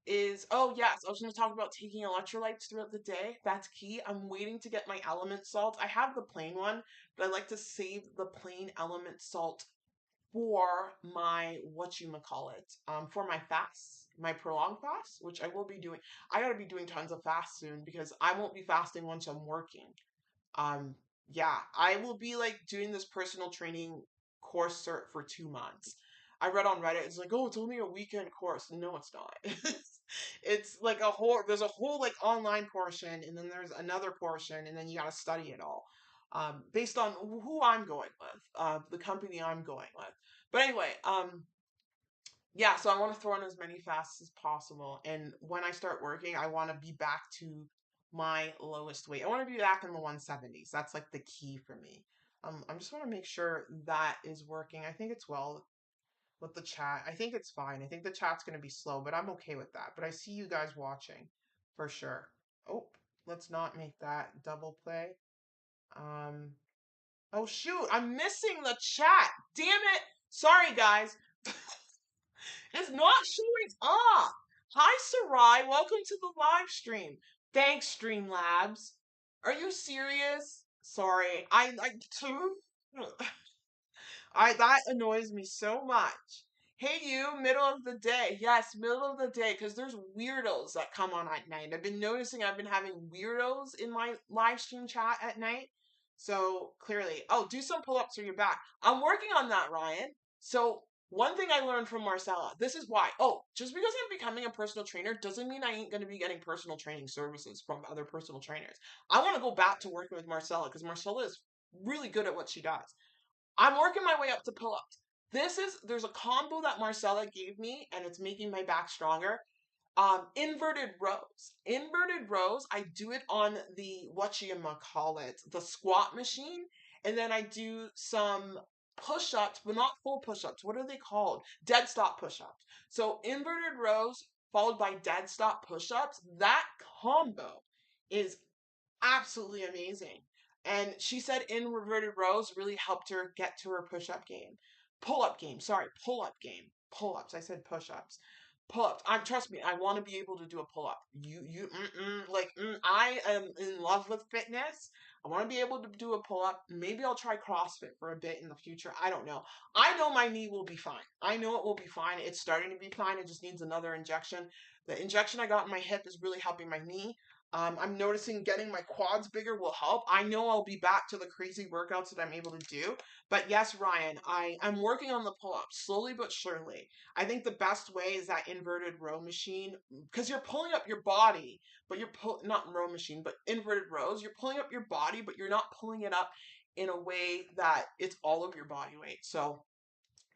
Speaker 1: is, oh yes, I was going to talk about taking electrolytes throughout the day. That's key. I'm waiting to get my element salt. I have the plain one, but I like to save the plain element salt for my for my fasts, my prolonged fast, which I will be doing. I gotta be doing tons of fasts soon because I won't be fasting once I'm working. Um, yeah, I will be like doing this personal training course cert for 2 months. I read on Reddit, it's like, oh, it's only a weekend course. No, it's not. It's like there's a whole like online portion, and then there's another portion, and then you gotta study it all. Based on who I'm going with, the company I'm going with. But anyway, yeah, so I want to throw in as many fasts as possible. And when I start working, I want to be back to my lowest weight. I want to be back in the 170s. That's like the key for me. I just want to make sure that is working. I think it's well with the chat. I think it's fine. I think the chat's going to be slow, but I'm okay with that. But I see you guys watching for sure. Oh, let's not make that double play. Um, oh shoot, I'm missing the chat. Damn it. Sorry, guys. It's not showing up. Hi, Sarai. Welcome to the live stream. Thanks, Streamlabs. Are you serious? Sorry. I that annoys me so much. Hey, you, middle of the day. Yes, middle of the day, because there's weirdos that come on at night. I've been noticing I've been having weirdos in my live stream chat at night. So clearly, oh, do some pull ups for your back. I'm working on that, Ryan. So one thing I learned from Marcella, this is why. Oh, just because I'm becoming a personal trainer doesn't mean I ain't going to be getting personal training services from other personal trainers. I want to go back to working with Marcella because Marcella is really good at what she does. I'm working my way up to pull-ups. There's a combo that Marcella gave me and it's making my back stronger. Inverted rows. Inverted rows, I do it on the the squat machine, and then I do some push-ups, but not full push-ups. What are they called? Dead stop push-ups. So inverted rows followed by dead stop push-ups. That combo is absolutely amazing. And she said inverted rows really helped her get to her push-up game. Pull-up game, sorry, pull-up game. Pull-ups. I said push-ups. Pull-ups. I'm trust me, I want to be able to do a pull-up. I am in love with fitness. I want to be able to do a pull-up. Maybe I'll try CrossFit for a bit in the future. I don't know. I know my knee will be fine. I know it will be fine. It's starting to be fine. It just needs another injection. The injection I got in my hip is really helping my knee. I'm noticing getting my quads bigger will help. I know I'll be back to the crazy workouts that I'm able to do. But yes, Ryan, I'm working on the pull-ups slowly but surely. I think the best way is that inverted row machine because you're pulling up your body, but not row machine, but inverted rows. You're pulling up your body, but you're not pulling it up in a way that it's all of your body weight. So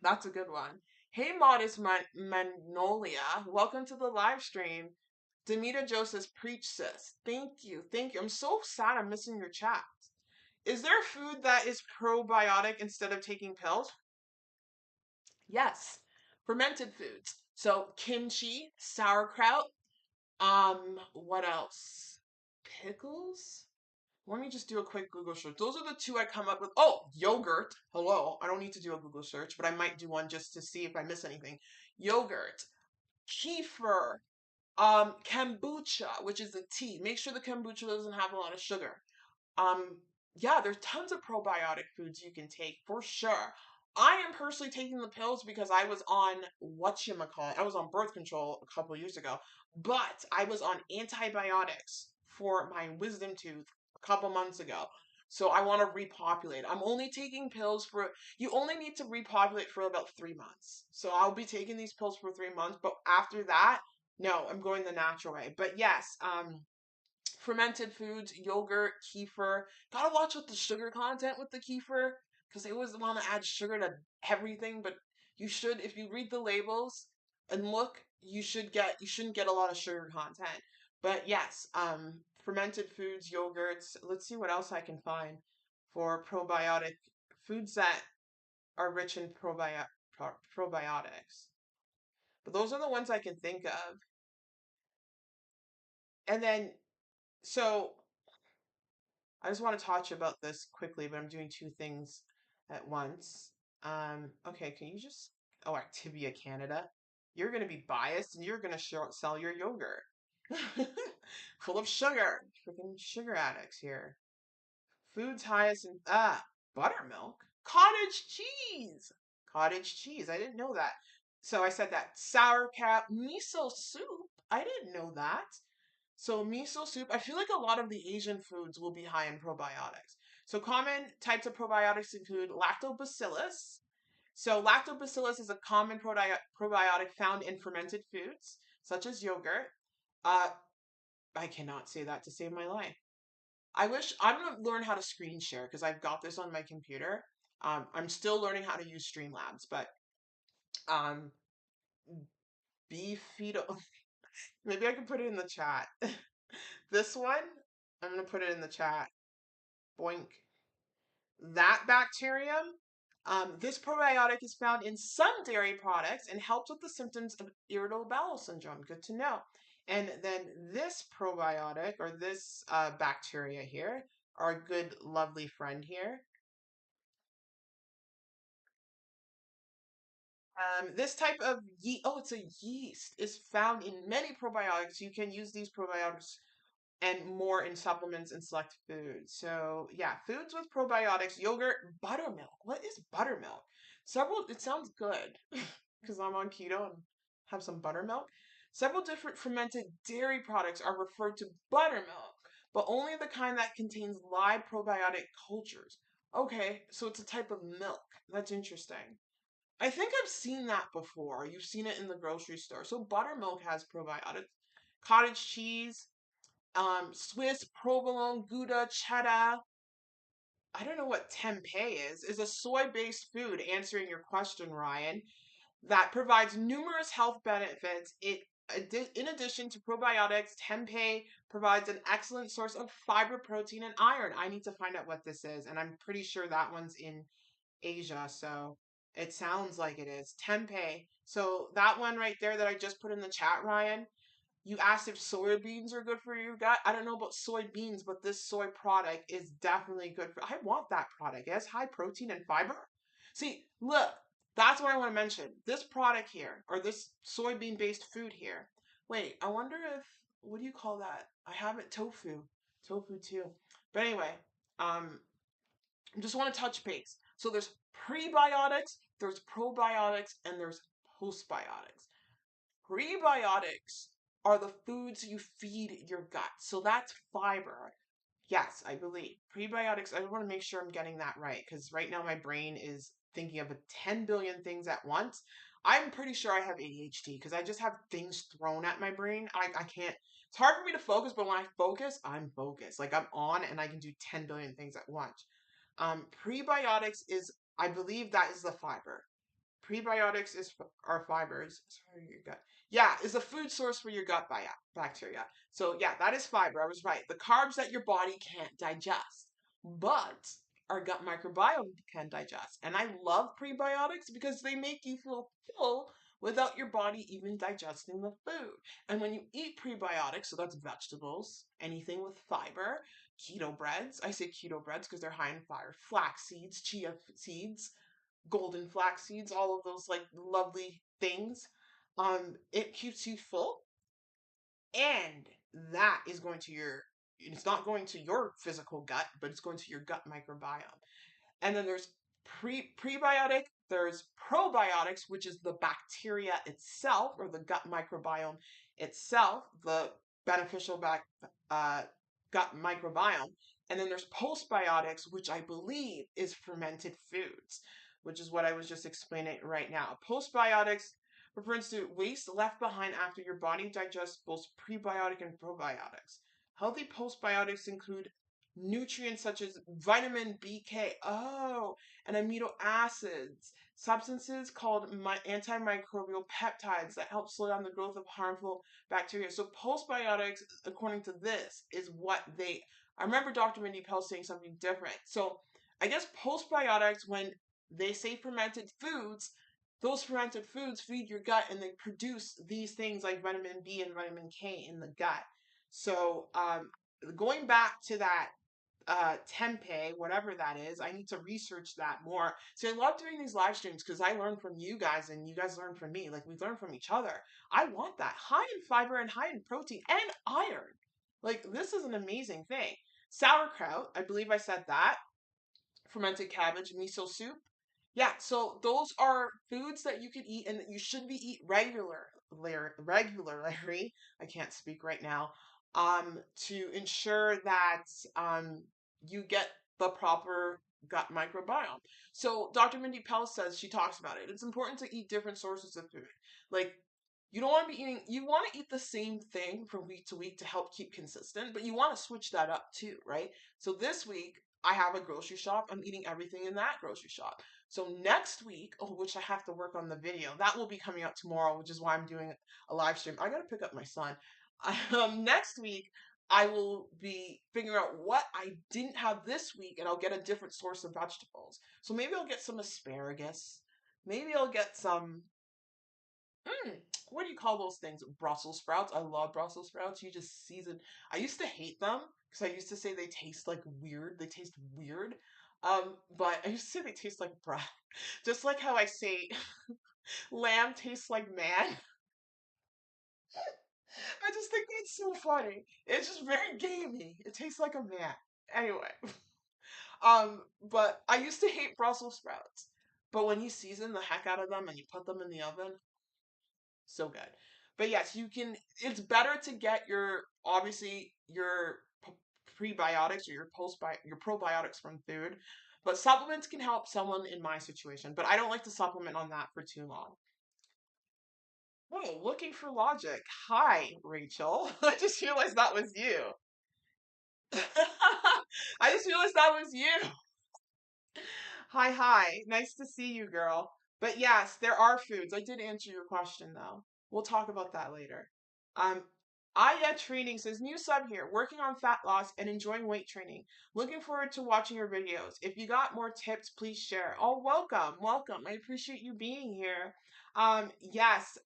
Speaker 1: that's a good one. Hey, Modest Magnolia, welcome to the live stream. Demita Joe says, preach, sis. Thank you. Thank you. I'm so sad I'm missing your chat. Is there food that is probiotic instead of taking pills? Yes. Fermented foods. So kimchi, sauerkraut, what else? Pickles? Let me just do a quick Google search. Those are the two I come up with. Oh, yogurt. Hello. I don't need to do a Google search, but I might do one just to see if I miss anything. Yogurt, kefir, kombucha, which is a tea. Make sure the kombucha doesn't have a lot of sugar. Um, yeah, there's tons of probiotic foods you can take for sure. I am personally taking the pills because I was on whatchamacallit. I was on birth control a couple years ago, but I was on antibiotics for my wisdom tooth a couple months ago. So I want to repopulate. I'm only taking pills for, you only need to repopulate for about 3 months. So I'll be taking these pills for 3 months, but after that, no, I'm going the natural way. But yes, fermented foods, yogurt, kefir. Gotta watch with the sugar content with the kefir because they always want to add sugar to everything. But you should, if you read the labels and look, you shouldn't get a lot of sugar content. But yes, fermented foods, yogurts. Let's see what else I can find for probiotic foods that are rich in probiotics. But those are the ones I can think of. And then, so I just want to talk to you about this quickly, but I'm doing two things at once. Okay, can you just, oh, Activia Canada. You're going to be biased and you're going to sell your yogurt. Full of sugar. Freaking sugar addicts here. Foods highest in, buttermilk. Cottage cheese. Cottage cheese. I didn't know that. So I said that. Sauerkraut, miso soup. I didn't know that. So miso soup, I feel like a lot of the Asian foods will be high in probiotics. So common types of probiotics include lactobacillus. So lactobacillus is a common probiotic found in fermented foods, such as yogurt. Uh, I cannot say that to save my life. I wish I'm gonna learn how to screen share because I've got this on my computer. I'm still learning how to use Streamlabs, but um, beefeto. Maybe I can put it in the chat. This one, I'm gonna put it in the chat. Boink. That bacterium, this probiotic is found in some dairy products and helps with the symptoms of irritable bowel syndrome. Good to know. And then this probiotic or this bacteria here, our good, lovely friend here. This type of yeast, oh, it's a yeast, is found in many probiotics. You can use these probiotics and more in supplements and select foods. So yeah, foods with probiotics, yogurt, buttermilk. What is buttermilk? Several, it sounds good because I'm on keto and have some buttermilk. Several different fermented dairy products are referred to buttermilk, but only the kind that contains live probiotic cultures. Okay, so it's a type of milk. That's interesting. I think I've seen that before. You've seen it in the grocery store. So buttermilk has probiotics. Cottage cheese, Swiss, provolone, Gouda, cheddar. I don't know what tempeh is a soy-based food, answering your question, Ryan, that provides numerous health benefits. In addition to probiotics, tempeh provides an excellent source of fiber, protein, and iron. I need to find out what this is, and I'm pretty sure that one's in Asia, so it sounds like it is. Tempeh. So that one right there that I just put in the chat, Ryan, you asked if soybeans are good for your gut. I don't know about soybeans, but this soy product is definitely good for. I want that product. It has high protein and fiber. See, look, that's what I want to mention. This product here, or this soybean based food here. Wait, I wonder if, what do you call that? I have it tofu. Tofu too. But anyway, I just want to touch base. So there's prebiotics, there's probiotics, and there's postbiotics. Prebiotics are the foods you feed your gut. So that's fiber. Yes, I believe. Prebiotics, I want to make sure I'm getting that right because right now my brain is thinking of a 10 billion things at once. I'm pretty sure I have ADHD because I just have things thrown at my brain. I can't, it's hard for me to focus, but when I focus, I'm focused. Like I'm on and I can do 10 billion things at once. Prebiotics is, I believe that is the fiber. Prebiotics are fibers. Sorry, your gut. Yeah, is a food source for your gut bacteria. So yeah, that is fiber. I was right. The carbs that your body can't digest, but our gut microbiome can digest. And I love prebiotics because they make you feel full without your body even digesting the food. And when you eat prebiotics, so that's vegetables, anything with fiber, keto breads. I say keto breads because they're high in fiber. Flax seeds, chia seeds, golden flax seeds, all of those like lovely things. It keeps you full, and that is going to your. It's not going to your physical gut, but it's going to your gut microbiome. And then there's prebiotic. There's probiotics, which is the bacteria itself or the gut microbiome itself, the beneficial uh, gut microbiome. And then there's postbiotics, which I believe is fermented foods, which is what I was just explaining right now. Postbiotics refers to waste left behind after your body digests both prebiotic and probiotics. Healthy postbiotics include nutrients such as vitamin BK, and amino acids, substances called antimicrobial peptides that help slow down the growth of harmful bacteria. So postbiotics, according to this, is what they. I remember Dr. Mindy Pell saying something different. So I guess postbiotics, when they say fermented foods, those fermented foods feed your gut and they produce these things like vitamin B and vitamin K in the gut. So going back to that tempeh, whatever that is. I need to research that more. So I love doing these live streams because I learn from you guys and you guys learn from me. Like we learn from each other. I want that. High in fiber and high in protein and iron. Like this is an amazing thing. Sauerkraut, I believe I said that. Fermented cabbage, miso soup. Yeah, so those are foods that you can eat and that you should be eat regularly. I can't speak right now. To ensure that you get the proper gut microbiome. So Dr. Mindy Pell says she talks about it. It's important to eat different sources of food. Like you don't want to be eating, you want to eat the same thing from week to week to help keep consistent, but you want to switch that up too, right? So this week I have a grocery shop. I'm eating everything in that grocery shop. So next week, which I have to work on the video, that will be coming out tomorrow, which is why I'm doing a live stream. I got to pick up my son. Next week, I will be figuring out what I didn't have this week, and I'll get a different source of vegetables. So maybe I'll get some asparagus. Maybe I'll get some what do you call those things? Brussels sprouts. I love Brussels sprouts. You just season. I used to hate them because I used to say they taste like weird. They taste weird. But I used to say they taste like breath. Just like how I say lamb tastes like man. I just think that's so funny. It's just very gamey. It tastes like a man. Anyway, but I used to hate Brussels sprouts. But when you season the heck out of them and you put them in the oven, so good. But yes, you can. It's better to get your obviously your prebiotics or your probiotics from food, but supplements can help someone in my situation. But I don't like to supplement on that for too long. Oh, looking for logic. Hi, Rachel. I just realized that was you. I just realized that was you. Hi, hi. Nice to see you, girl. But yes, there are foods. I did answer your question though. We'll talk about that later. Um, Aya Training says, new sub here, working on fat loss and enjoying weight training. Looking forward to watching your videos. If you got more tips, please share. Oh, welcome, welcome. I appreciate you being here. Yes,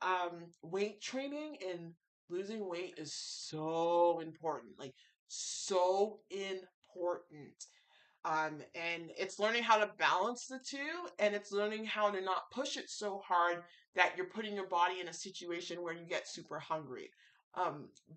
Speaker 1: weight training and losing weight is so important. Like, so important. And it's learning how to balance the two, and it's learning how to not push it so hard that you're putting your body in a situation where you get super hungry.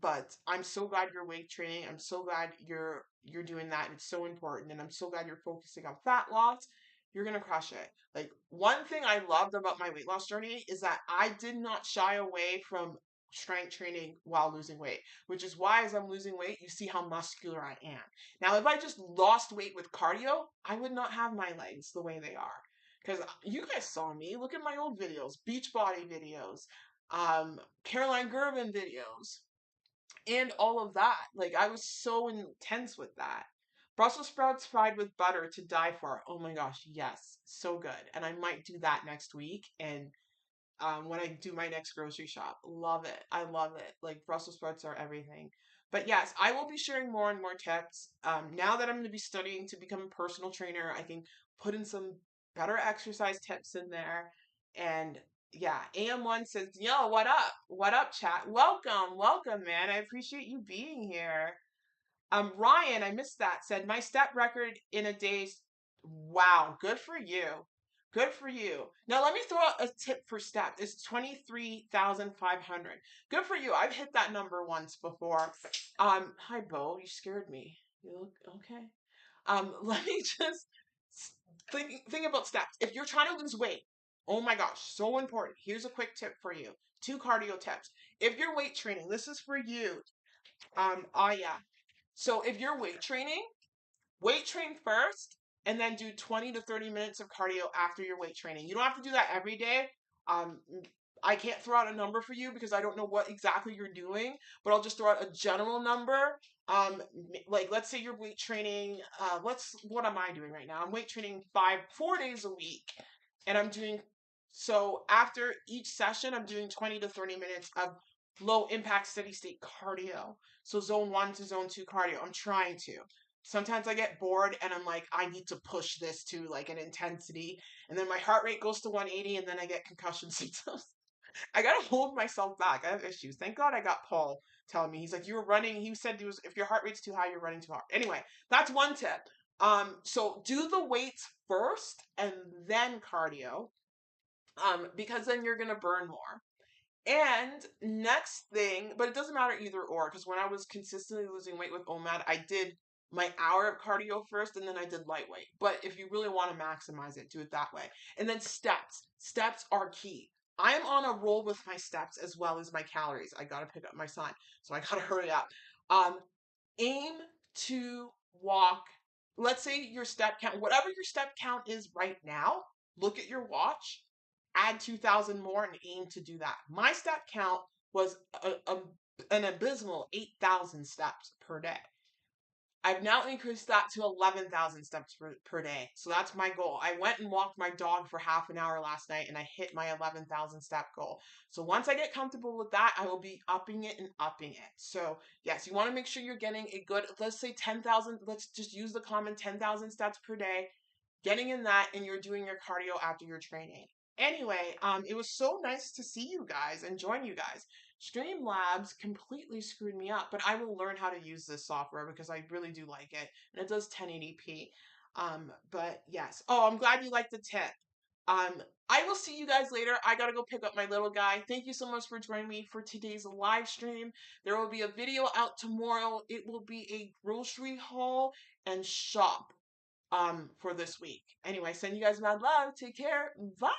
Speaker 1: But I'm so glad you're weight training. I'm so glad you're doing that. It's so important, and I'm so glad you're focusing on fat loss. You're gonna crush it. Like one thing I loved about my weight loss journey is that I did not shy away from strength training while losing weight, which is why as I'm losing weight, you see how muscular I am. Now, if I just lost weight with cardio, I would not have my legs the way they are. Because you guys saw me. Look at my old videos, Beachbody videos, Caroline Gervin videos, and all of that. Like, I was so intense with that. Brussels sprouts fried with butter to die for. Oh my gosh, yes, so good. And I might do that next week. And when I do my next grocery shop. Love it. I love it. Like Brussels sprouts are everything. But yes, I will be sharing more and more tips. Now that I'm going to be studying to become a personal trainer, I can put in some better exercise tips in there. And yeah, AM1 says, yo, what up? What up, chat? Welcome, welcome, man. I appreciate you being here. Ryan, I missed that, said, my step record in a day. Wow, good for you. Good for you. Now, let me throw out a tip for step. It's 23,500. Good for you. I've hit that number once before. Hi, Bo. You scared me. You look okay. Let me just think about steps. If you're trying to lose weight, oh my gosh, so important. Here's a quick tip for you. 2 cardio tips. If you're weight training, this is for you. Yeah. So if you're weight train first and then do 20 to 30 minutes of cardio after your weight training. You don't have to do that every day. Um, I can't throw out a number for you because I don't know what exactly you're doing, but I'll just throw out a general number. Like let's say you're weight training. What am I doing right now? I'm weight training 4 days a week, and I'm doing so after each session, I'm doing 20 to 30 minutes of low impact steady state cardio. So zone 1 to zone 2 cardio. I'm trying to. Sometimes I get bored and I'm like, I need to push this to like an intensity. And then my heart rate goes to 180 and then I get concussion symptoms. I gotta hold myself back. I have issues. Thank God I got Paul telling me. He's like, you were running. He said if your heart rate's too high, you're running too hard. Anyway, that's one tip. So do the weights first and then cardio. Because then you're gonna burn more. And next thing, but it doesn't matter either or, because when I was consistently losing weight with OMAD, I did my hour of cardio first and then I did lightweight. But if you really want to maximize it, do it that way. And then steps. Steps are key. I am on a roll with my steps as well as my calories. I gotta pick up my son, so I gotta hurry up. Aim to walk. Let's say your step count, whatever your step count is right now, look at your watch, add 2,000 more and aim to do that. My step count was an abysmal 8,000 steps per day. I've now increased that to 11,000 steps per day. So that's my goal. I went and walked my dog for half an hour last night and I hit my 11,000 step goal. So once I get comfortable with that, I will be upping it and upping it. So yes, you want to make sure you're getting a good, let's say 10,000, let's just use the common 10,000 steps per day, getting in that, and you're doing your cardio after your training. Anyway, it was so nice to see you guys and join you guys. Streamlabs completely screwed me up, but I will learn how to use this software because I really do like it, and it does 1080p. But yes. Oh, I'm glad you liked the tip. I will see you guys later. I gotta go pick up my little guy. Thank you so much for joining me for today's live stream. There will be a video out tomorrow. It will be a grocery haul and shop for this week. Anyway, send you guys mad love. Take care. Bye.